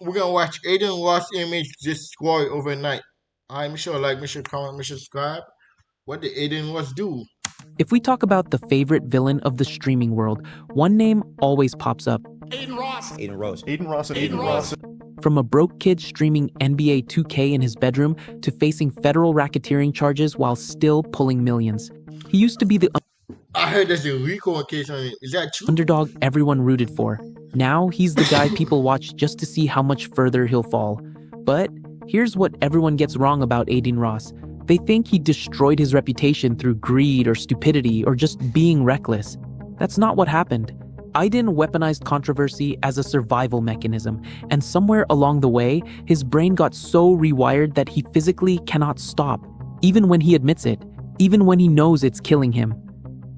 we're gonna watch Adin lost image destroy overnight. Alright, make sure like, make sure comment, make sure subscribe. What did Adin Ross do? If we talk about the favorite villain of the streaming world, one name always pops up. Adin Ross. From a broke kid streaming NBA 2K in his bedroom to facing federal racketeering charges while still pulling millions. He used to be the I heard there's a Rico case on it. Is that true? underdog everyone rooted for. Now he's the guy people watch just to see how much further he'll fall. But here's what everyone gets wrong about Adin Ross. They think he destroyed his reputation through greed or stupidity or just being reckless. That's not what happened. Adin weaponized controversy as a survival mechanism, and somewhere along the way, his brain got so rewired that he physically cannot stop, even when he admits it, even when he knows it's killing him.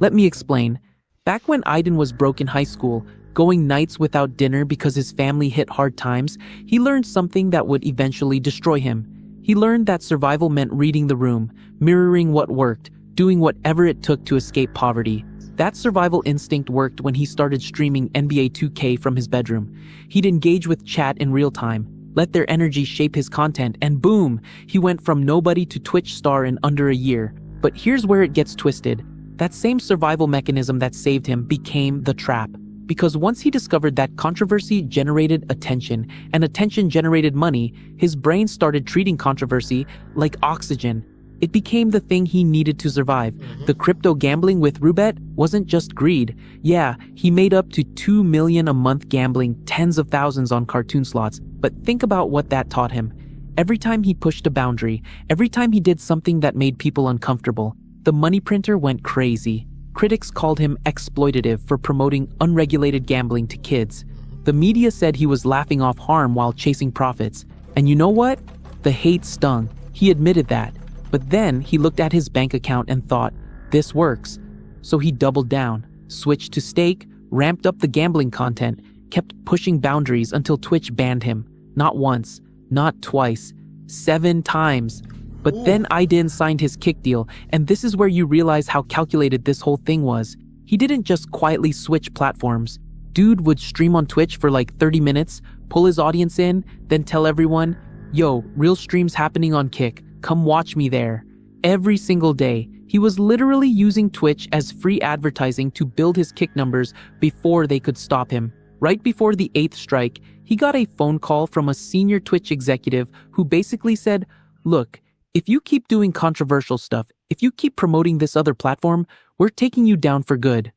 Let me explain. Back when Adin was broke in high school, going nights without dinner because his family hit hard times, he learned something that would eventually destroy him. He learned that survival meant reading the room, mirroring what worked, doing whatever it took to escape poverty. That survival instinct worked when he started streaming NBA 2K from his bedroom. He'd engage with chat in real time, let their energy shape his content, and boom, he went from nobody to Twitch star in under a year. But here's where it gets twisted. That same survival mechanism that saved him became the trap. Because once he discovered that controversy generated attention, and attention generated money, his brain started treating controversy like oxygen. It became the thing he needed to survive. The crypto gambling with Roulette wasn't just greed. Yeah, he made up to $2 million a month gambling tens of thousands on cartoon slots. But think about what that taught him. Every time he pushed a boundary, every time he did something that made people uncomfortable, the money printer went crazy. Critics called him exploitative for promoting unregulated gambling to kids. The media said he was laughing off harm while chasing profits. And you know what? The hate stung. He admitted that. But then he looked at his bank account and thought, this works. So he doubled down, switched to stake, ramped up the gambling content, kept pushing boundaries until Twitch banned him. Not once, not twice, 7 times. But then Adin signed his kick deal, and this is where you realize how calculated this whole thing was. He didn't just quietly switch platforms. Dude would stream on Twitch for like 30 minutes, pull his audience in, then tell everyone, yo, real streams happening on Kick. Come watch me there. Every single day, he was literally using Twitch as free advertising to build his Kick numbers before they could stop him. Right before the 8th strike, he got a phone call from a senior Twitch executive who basically said, look, if you keep doing controversial stuff, if you keep promoting this other platform, we're taking you down for good.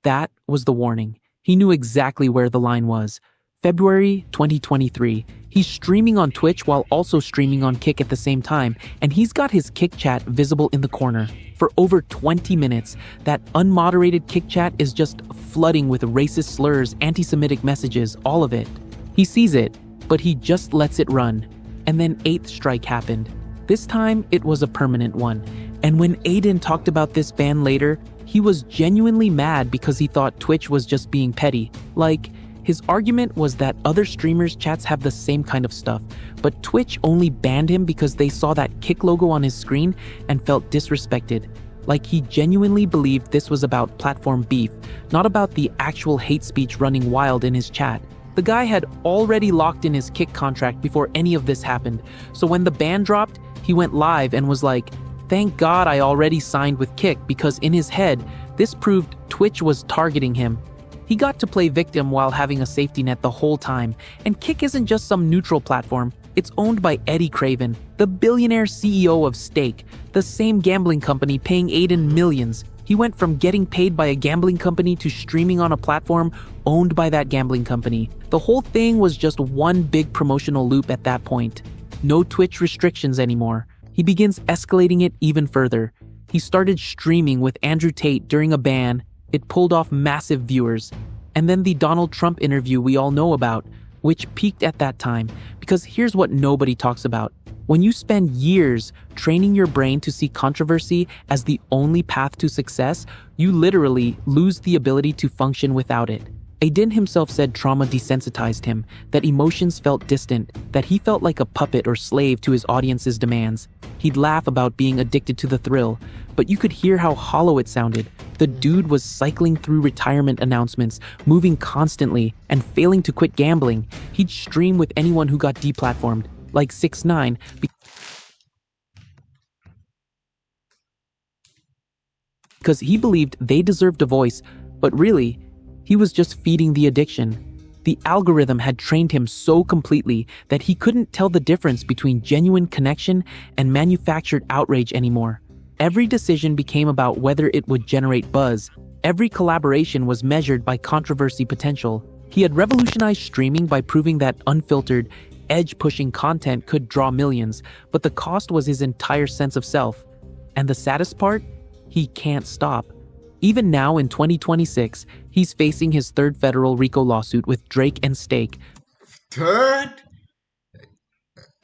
That was the warning. He knew exactly where the line was. February 2023. He's streaming on Twitch while also streaming on Kick at the same time, and he's got his Kick chat visible in the corner. For over 20 minutes, that unmoderated Kick chat is just flooding with racist slurs, anti-Semitic messages, all of it. He sees it, but he just lets it run. And then 8th strike happened. This time, it was a permanent one. And when Adin talked about this ban later, he was genuinely mad because he thought Twitch was just being petty. Like, his argument was that other streamers' chats have the same kind of stuff, but Twitch only banned him because they saw that Kick logo on his screen and felt disrespected. Like he genuinely believed this was about platform beef, not about the actual hate speech running wild in his chat. The guy had already locked in his Kick contract before any of this happened, so when the ban dropped, he went live and was like, thank God I already signed with Kick, because in his head, this proved Twitch was targeting him. He got to play victim while having a safety net the whole time, and Kick isn't just some neutral platform, it's owned by Eddie Craven, the billionaire CEO of Stake, the same gambling company paying Adin millions. He went from getting paid by a gambling company to streaming on a platform owned by that gambling company. The whole thing was just one big promotional loop at that point. No Twitch restrictions anymore. He begins escalating it even further. He started streaming with Andrew Tate during a ban. It pulled off massive viewers. And then the Donald Trump interview we all know about, which peaked at that time. Because here's what nobody talks about. When you spend years training your brain to see controversy as the only path to success, you literally lose the ability to function without it. Adin himself said trauma desensitized him, that emotions felt distant, that he felt like a puppet or slave to his audience's demands. He'd laugh about being addicted to the thrill, but you could hear how hollow it sounded. The dude was cycling through retirement announcements, moving constantly, and failing to quit gambling. He'd stream with anyone who got deplatformed, like 6ix9ine, because he believed they deserved a voice, but really, he was just feeding the addiction. The algorithm had trained him so completely that he couldn't tell the difference between genuine connection and manufactured outrage anymore. Every decision became about whether it would generate buzz. Every collaboration was measured by controversy potential. He had revolutionized streaming by proving that unfiltered, edge-pushing content could draw millions, but the cost was his entire sense of self. And the saddest part? He can't stop. Even now in 2026, he's facing his third federal RICO lawsuit with Drake and Stake, Third?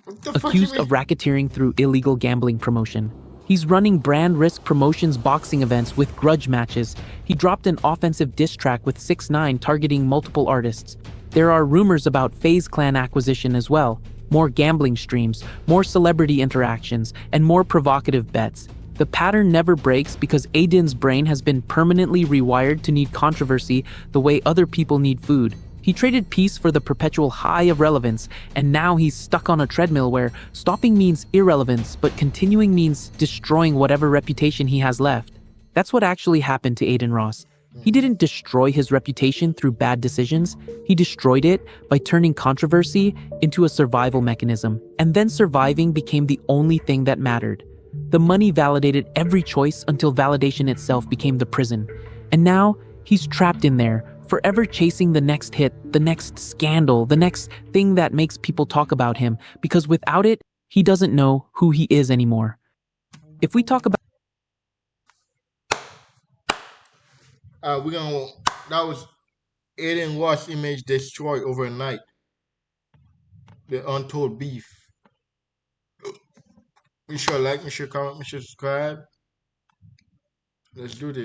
What the fuck you accused mean? of racketeering through illegal gambling promotion. He's running brand risk promotions boxing events with grudge matches. He dropped an offensive diss track with 6ix9ine targeting multiple artists. There are rumors about FaZe Clan acquisition as well. More gambling streams, more celebrity interactions, and more provocative bets. The pattern never breaks because Adin's brain has been permanently rewired to need controversy the way other people need food. He traded peace for the perpetual high of relevance, and now he's stuck on a treadmill where stopping means irrelevance, but continuing means destroying whatever reputation he has left. That's what actually happened to Adin Ross. He didn't destroy his reputation through bad decisions. He destroyed it by turning controversy into a survival mechanism. And then surviving became the only thing that mattered. The money validated every choice until validation itself became the prison. And now, he's trapped in there, forever chasing the next hit, the next scandal, the next thing that makes people talk about him, because without it, he doesn't know who he is anymore. If we talk about That was Adin Ross image destroyed overnight. The untold beef. Make sure like, make sure comment, make sure subscribe. Let's do this.